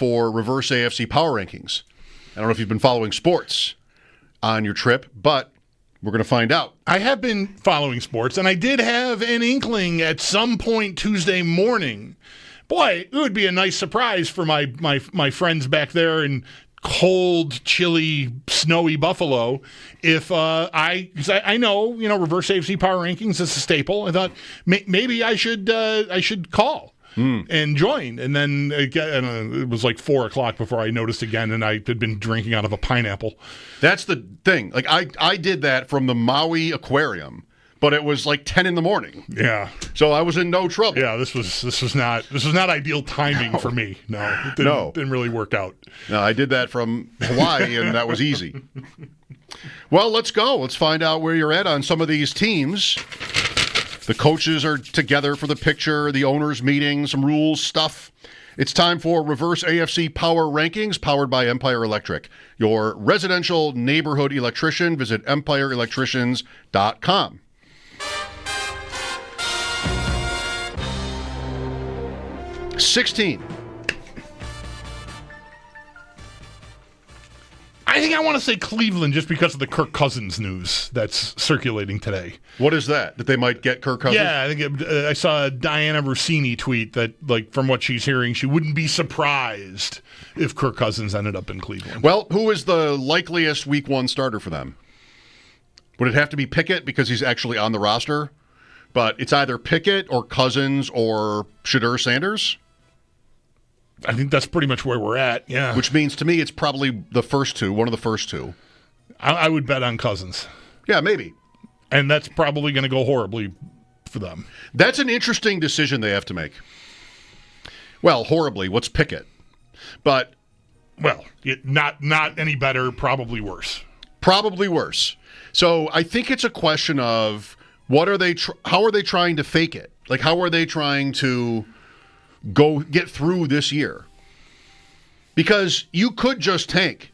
for Reverse AFC Power Rankings. I don't know if you've been following sports on your trip, but we're going to find out. I have been following sports, and I did have an inkling at some point Tuesday morning. Boy, it would be a nice surprise for my friends back there in cold, chilly, snowy Buffalo if I know Reverse AFC Power Rankings is a staple. I thought maybe I should call and join, and then it was like 4:00 before I noticed again, and I had been drinking out of a pineapple. That's the thing. Like I did that from the Maui Aquarium, but it was like 10 in the morning. Yeah. So I was in no trouble. Yeah, this was not ideal timing for me. No, it didn't really work out. No, I did that from Hawaii, and that was easy. Well, let's go. Let's find out where you're at on some of these teams. The coaches are together for the picture, the owners meeting, some rules stuff. It's time for Reverse AFC Power Rankings, powered by Empire Electric. Your residential neighborhood electrician. Visit empireelectricians.com. $16. I think I want to say Cleveland just because of the Kirk Cousins news that's circulating today. What is that? That they might get Kirk Cousins? Yeah, I think I saw a Diana Rossini tweet that, like, from what she's hearing, she wouldn't be surprised if Kirk Cousins ended up in Cleveland. Well, who is the likeliest Week 1 starter for them? Would it have to be Pickett because he's actually on the roster? But it's either Pickett or Cousins or Shadur Sanders? I think that's pretty much where we're at, yeah. Which means to me it's probably the first two, one of the first two. I would bet on Cousins. Yeah, maybe. And that's probably going to go horribly for them. That's an interesting decision they have to make. Well, horribly. What's Pickett? But, well, not any better, probably worse. Probably worse. So I think it's a question of how are they trying to fake it? Like, how are they trying to go get through this year? Because you could just tank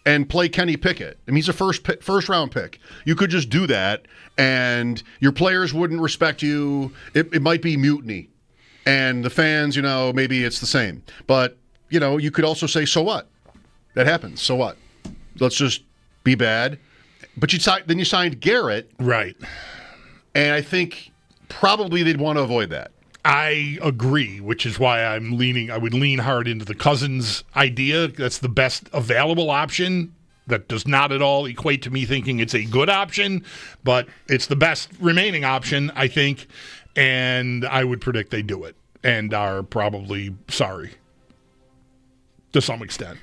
and play Kenny Pickett. I mean, he's a first round pick. You could just do that, and your players wouldn't respect you. It might be mutiny, and the fans, maybe it's the same. But you could also say, so what? That happens. So what? Let's just be bad. But then you signed Garrett, right? And I think probably they'd want to avoid that. I agree, which is why I would lean hard into the Cousins idea. That's the best available option. That does not at all equate to me thinking it's a good option, but it's the best remaining option, I think, and I would predict they do it and are probably sorry to some extent.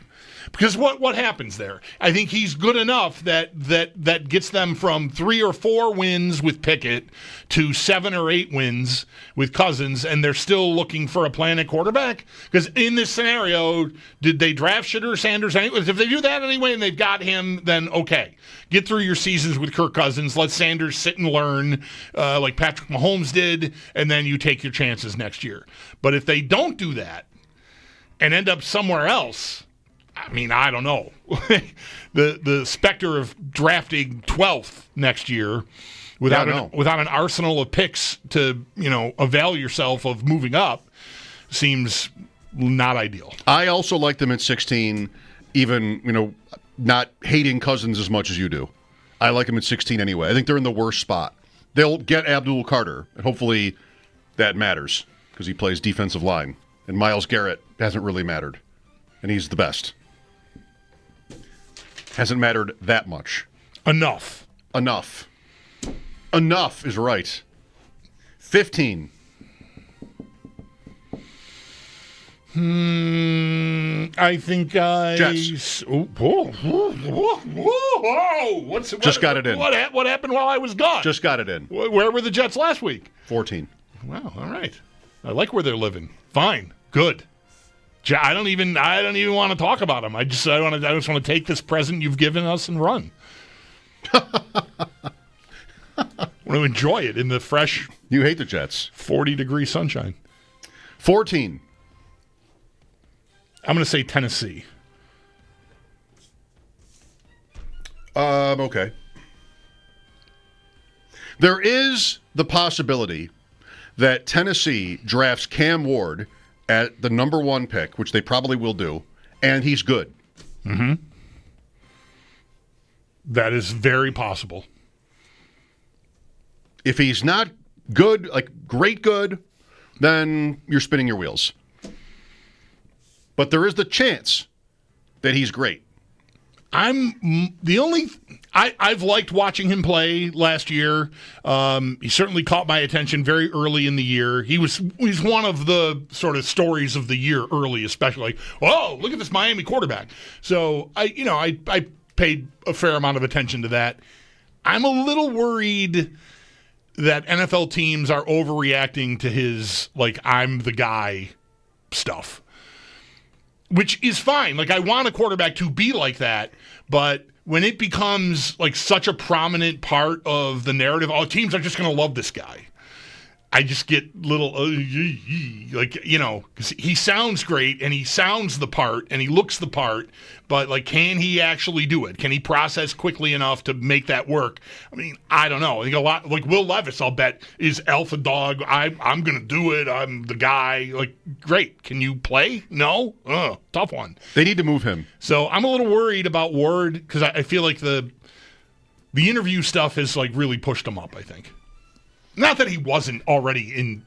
Because what happens there? I think he's good enough that gets them from 3 or 4 wins with Pickett to 7 or 8 wins with Cousins, and they're still looking for a plan at quarterback. Because in this scenario, did they draft Shadur Sanders? If they do that anyway and they've got him, then okay. Get through your seasons with Kirk Cousins. Let Sanders sit and learn like Patrick Mahomes did, and then you take your chances next year. But if they don't do that and end up somewhere else, I mean, I don't know. the specter of drafting 12th next year without an arsenal of picks to avail yourself of moving up seems not ideal. I also like them at 16, even not hating Cousins as much as you do. I like them at 16 anyway. I think they're in the worst spot. They'll get Abdul Carter, and hopefully that matters because he plays defensive line, and Myles Garrett hasn't really mattered, and he's the best. Hasn't mattered that much. Enough is right. 15. I think Jets. Whoa! Just got it in. What happened while I was gone? Just got it in. Where were the Jets last week? 14. Wow. All right. I like where they're living. Fine. Good. I don't even want to talk about them. I just want to take this present you've given us and run. I want to enjoy it in the fresh. You hate the Jets. 40-degree sunshine. 14. I'm going to say Tennessee. Okay. There is the possibility that Tennessee drafts Cam Ward at the number 1 pick, which they probably will do, and he's good. Mm-hmm. That is very possible. If he's not good, like great good, then you're spinning your wheels. But there is the chance that he's great. I've liked watching him play last year. He certainly caught my attention very early in the year. He's one of the sort of stories of the year early, especially like, oh, look at this Miami quarterback. So I paid a fair amount of attention to that. I'm a little worried that NFL teams are overreacting to his like I'm the guy stuff. Which is fine. Like, I want a quarterback to be like that, but when it becomes, like, such a prominent part of the narrative, oh, teams are just going to love this guy. I just get little, like, because he sounds great, and he sounds the part, and he looks the part, but, like, can he actually do it? Can he process quickly enough to make that work? I mean, I don't know. I think a lot, like Will Levis, I'll bet, is alpha dog. I'm going to do it. I'm the guy. Like, great. Can you play? No? Tough one. They need to move him. So I'm a little worried about Ward, because I feel like the interview stuff has, like, really pushed him up, I think. Not that he wasn't already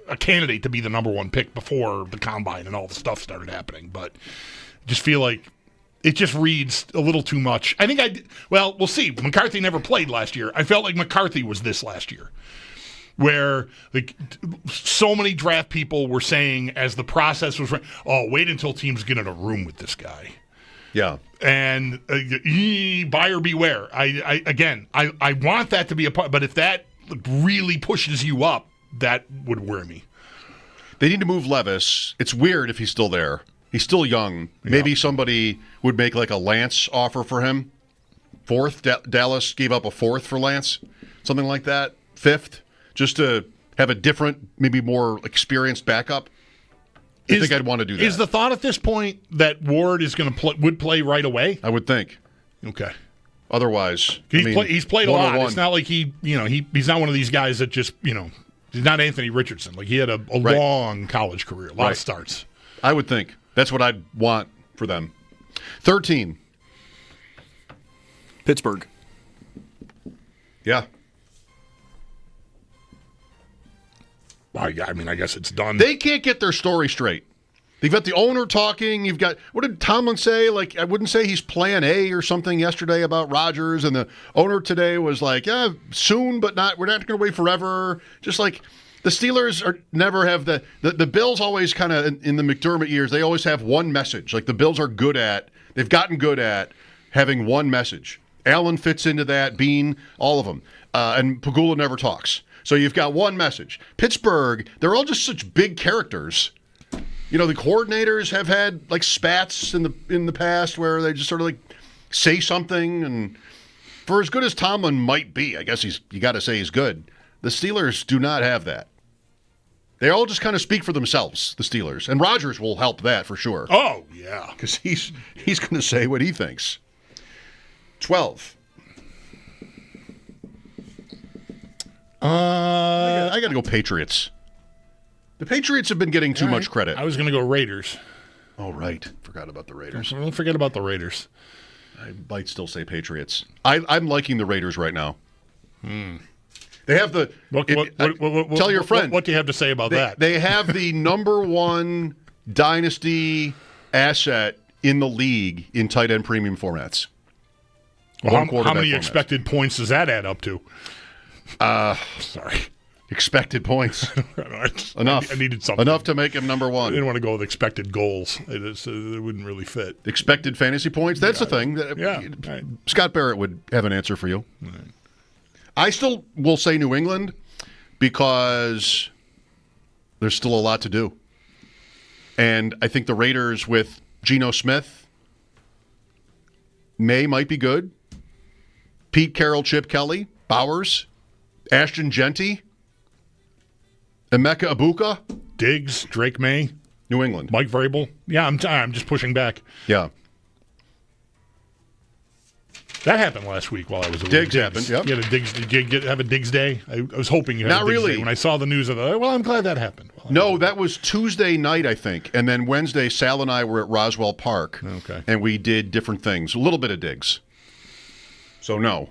a candidate to be the number 1 pick before the combine and all the stuff started happening, but I just feel like it just reads a little too much. I think we'll see. McCarthy never played last year. I felt like McCarthy was this last year, where like so many draft people were saying as the process was, wait until teams get in a room with this guy. Yeah. And buyer beware. I want that to be a part, but if that really pushes you up, that would worry me. They need to move Levis. It's weird if he's still there. He's still young. Maybe somebody would make like a Lance offer for him. 4th. Dallas gave up a 4th for Lance. Something like that. 5th. Just to have a different, maybe more experienced backup. I think I'd want to do that. Is the thought at this point that Ward is going to would play right away? I would think. Okay. Otherwise, he's played a lot. It's not like he's not one of these guys that just, he's not Anthony Richardson. Like he had a long college career, a lot of starts. I would think. That's what I'd want for them. 13. Pittsburgh. Yeah. I guess it's done. They can't get their story straight. You've got the owner talking. You've got, what did Tomlin say? Like, I wouldn't say he's plan A or something yesterday about Rodgers. And the owner today was like, yeah, soon, but not. We're not going to wait forever. Just like the Steelers never have the Bills always kind of, in the McDermott years, they always have one message. Like the Bills are they've gotten good at having one message. Allen fits into that, Bean, all of them. And Pagula never talks. So you've got one message. Pittsburgh, they're all just such big characters. The coordinators have had like spats in the past where they just sort of like say something, and for as good as Tomlin might be, I guess you got to say he's good. The Steelers do not have that. They all just kind of speak for themselves, the Steelers, and Rodgers will help that for sure. Oh yeah, because he's going to say what he thinks. 12. I got to go Patriots. The Patriots have been getting too much credit. I was going to go Raiders. Oh, right. Forgot about the Raiders. Don't forget about the Raiders. I might still say Patriots. I'm liking the Raiders right now. They have the... tell your friend. What do you have to say about that? They have the number 1 dynasty asset in the league in tight end premium formats. Well, how many expected points does that add up to? Sorry. Expected points. Enough. I needed something. Enough to make him number 1. I didn't want to go with expected goals. It wouldn't really fit. Expected fantasy points? That's the thing. Yeah. Scott Barrett would have an answer for you. Right. I still will say New England because there's still a lot to do. And I think the Raiders with Geno Smith might be good. Pete Carroll, Chip Kelly, Bowers, Ashton Genty, Emeka Ibuka, Diggs, Drake May, New England, Mike Vrabel. Yeah, I'm just pushing back. Yeah. That happened last week while I was away. Diggs happened, yep. You had a Diggs, did you have a Diggs day? I was hoping you had Not a Diggs really. day. When I saw the news of it, well, I'm glad that happened. No, that was Tuesday night, I think. And then Wednesday, Sal and I were at Roswell Park. Okay. And we did different things. A little bit of Diggs. So, no.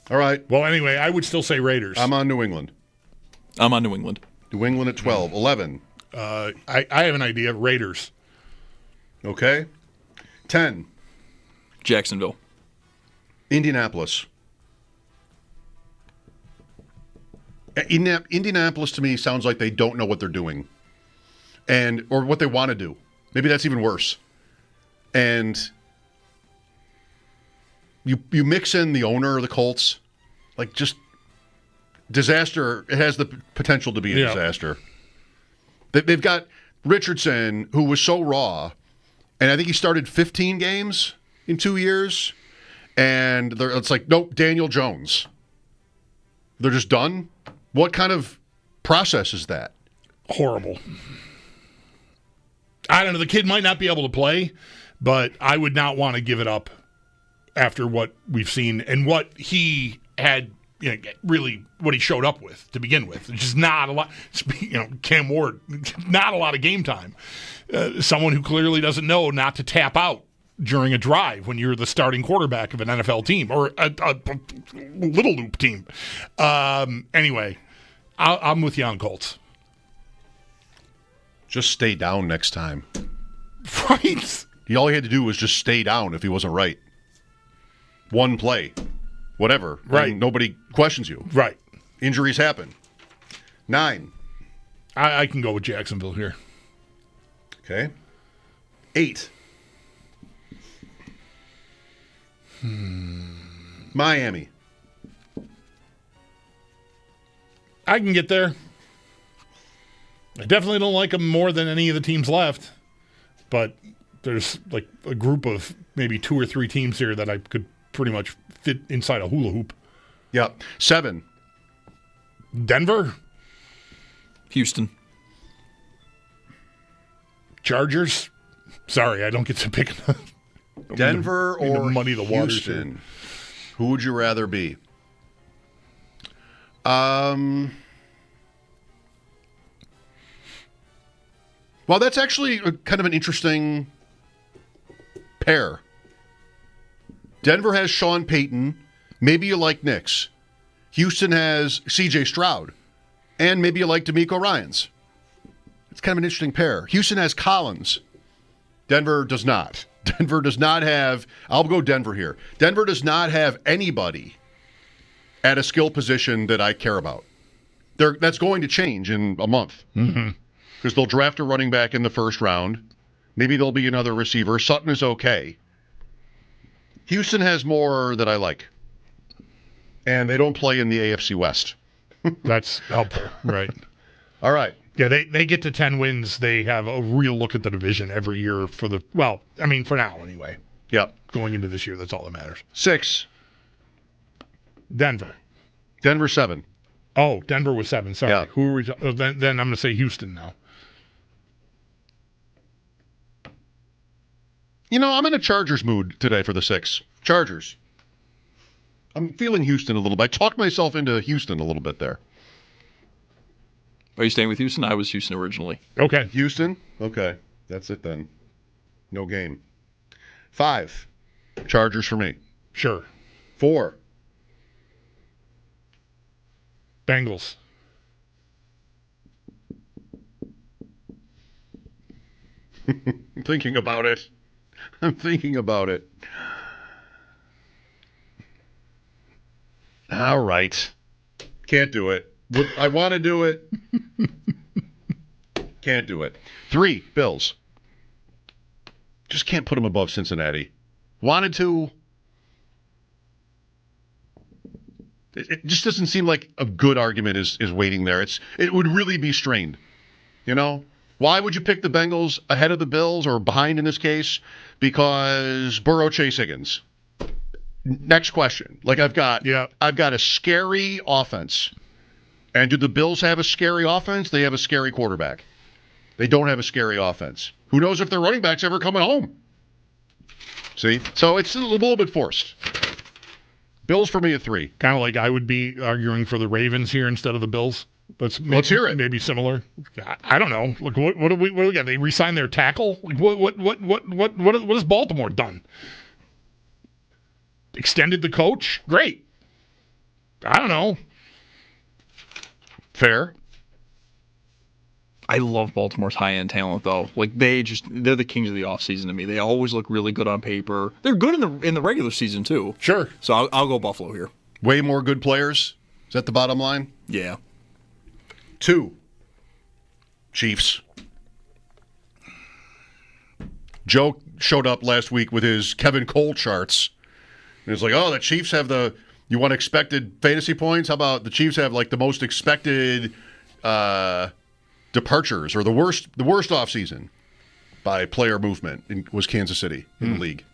All right. Well, anyway, I would still say Raiders. I'm on New England. I'm on New England. New England at 12. 11. I have an idea. Raiders. Okay. 10. Jacksonville. Indianapolis. Indianapolis to me sounds like they don't know what they're doing, or what they want to do. Maybe that's even worse. And you mix in the owner of the Colts, like just disaster. It has the potential to be a disaster. They've got Richardson, who was so raw, and I think he started 15 games in 2 years. And it's like, nope, Daniel Jones. They're just done? What kind of process is that? Horrible. I don't know. The kid might not be able to play, but I would not want to give it up after what we've seen and what he had, really what he showed up with to begin with. It's just not a lot. Cam Ward, not a lot of game time. Someone who clearly doesn't know not to tap out during a drive when you're the starting quarterback of an NFL team or a little loop team. Anyway, I'm with you on Colts. Just stay down next time. Right. All he had to do was just stay down if he wasn't right. One play. Whatever. Right. And nobody questions you. Right. Injuries happen. 9. I can go with Jacksonville here. Okay. 8. Miami. I can get there. I definitely don't like them more than any of the teams left, but there's like a group of maybe 2 or 3 teams here that I could pretty much fit inside a hula hoop. Yep. 7. Denver. Houston. Chargers. Sorry, I don't get to pick Denver or muddy the waters Houston? here. Who would you rather be? Well, that's actually kind of an interesting pair. Denver has Sean Payton. Maybe you like Knicks. Houston has C.J. Stroud. And maybe you like DeMeco Ryans. It's kind of an interesting pair. Houston has Collins. Denver does not. Denver does not have, I'll go Denver here. Denver does not have anybody at a skill position that I care about. That's going to change in a month. Because they'll draft a running back in the first round. Maybe there'll be another receiver. Sutton is okay. Houston has more that I like. And they don't play in the AFC West. That's helpful, right? All right. Yeah, they get to 10 wins. They have a real look at the division every year for now anyway. Yep. Going into this year, that's all that matters. 6. Denver. Denver 7. Oh, Denver was 7. Sorry. Yeah. Who are we? Then I'm going to say Houston now. I'm in a Chargers mood today for the 6. Chargers. I'm feeling Houston a little bit. I talked myself into Houston a little bit there. Are you staying with Houston? I was Houston originally. Okay. Houston? Okay. That's it then. No game. 5. Chargers for me. Sure. 4. Bengals. I'm thinking about it. All right. Can't do it. I want to do it. Can't do it. 3, Bills. Just can't put them above Cincinnati. Wanted to. It just doesn't seem like a good argument is waiting there. It would really be strained. Why would you pick the Bengals ahead of the Bills or behind in this case? Because Burrow, Chase Higgins. Next question. I've got a scary offense. And do the Bills have a scary offense? They have a scary quarterback. They don't have a scary offense. Who knows if their running back's ever coming home? See? So it's a little bit forced. Bills for me at 3. Kind of like I would be arguing for the Ravens here instead of the Bills. Let's hear it. Maybe similar. I don't know. Look, what do we got? They re-signed their tackle. Like, what has Baltimore done? Extended the coach? Great. I don't know. Fair. I love Baltimore's high-end talent, though. Like, they're the kings of the offseason to me. They always look really good on paper. They're good in the regular season, too. Sure. So I'll go Buffalo here. Way more good players. Is that the bottom line? Yeah. 2. Chiefs. Joe showed up last week with his Kevin Cole charts. And it's like, oh, the Chiefs have you want expected fantasy points? How about the Chiefs have like the most expected departures or the worst offseason by player movement was Kansas City in the league.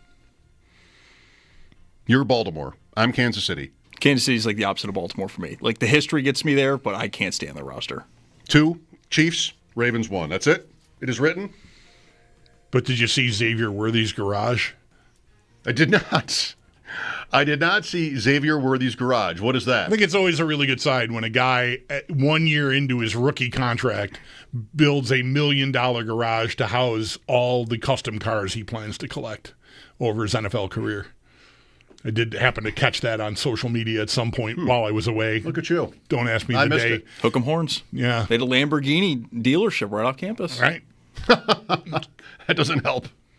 You're Baltimore. I'm Kansas City. Kansas City's like the opposite of Baltimore for me. Like, the history gets me there, but I can't stand the roster. 2, Chiefs, Ravens 1. That's it. It is written. But did you see Xavier Worthy's garage? I did not. I did not see Xavier Worthy's garage. What is that? I think it's always a really good sign when a guy, 1 year into his rookie contract, builds $1 million garage to house all the custom cars he plans to collect over his NFL career. I did happen to catch that on social media at some point while I was away. Look at you. Don't ask me I the missed day. it. Hook 'em horns. Yeah. They had a Lamborghini dealership right off campus. Right. That doesn't help.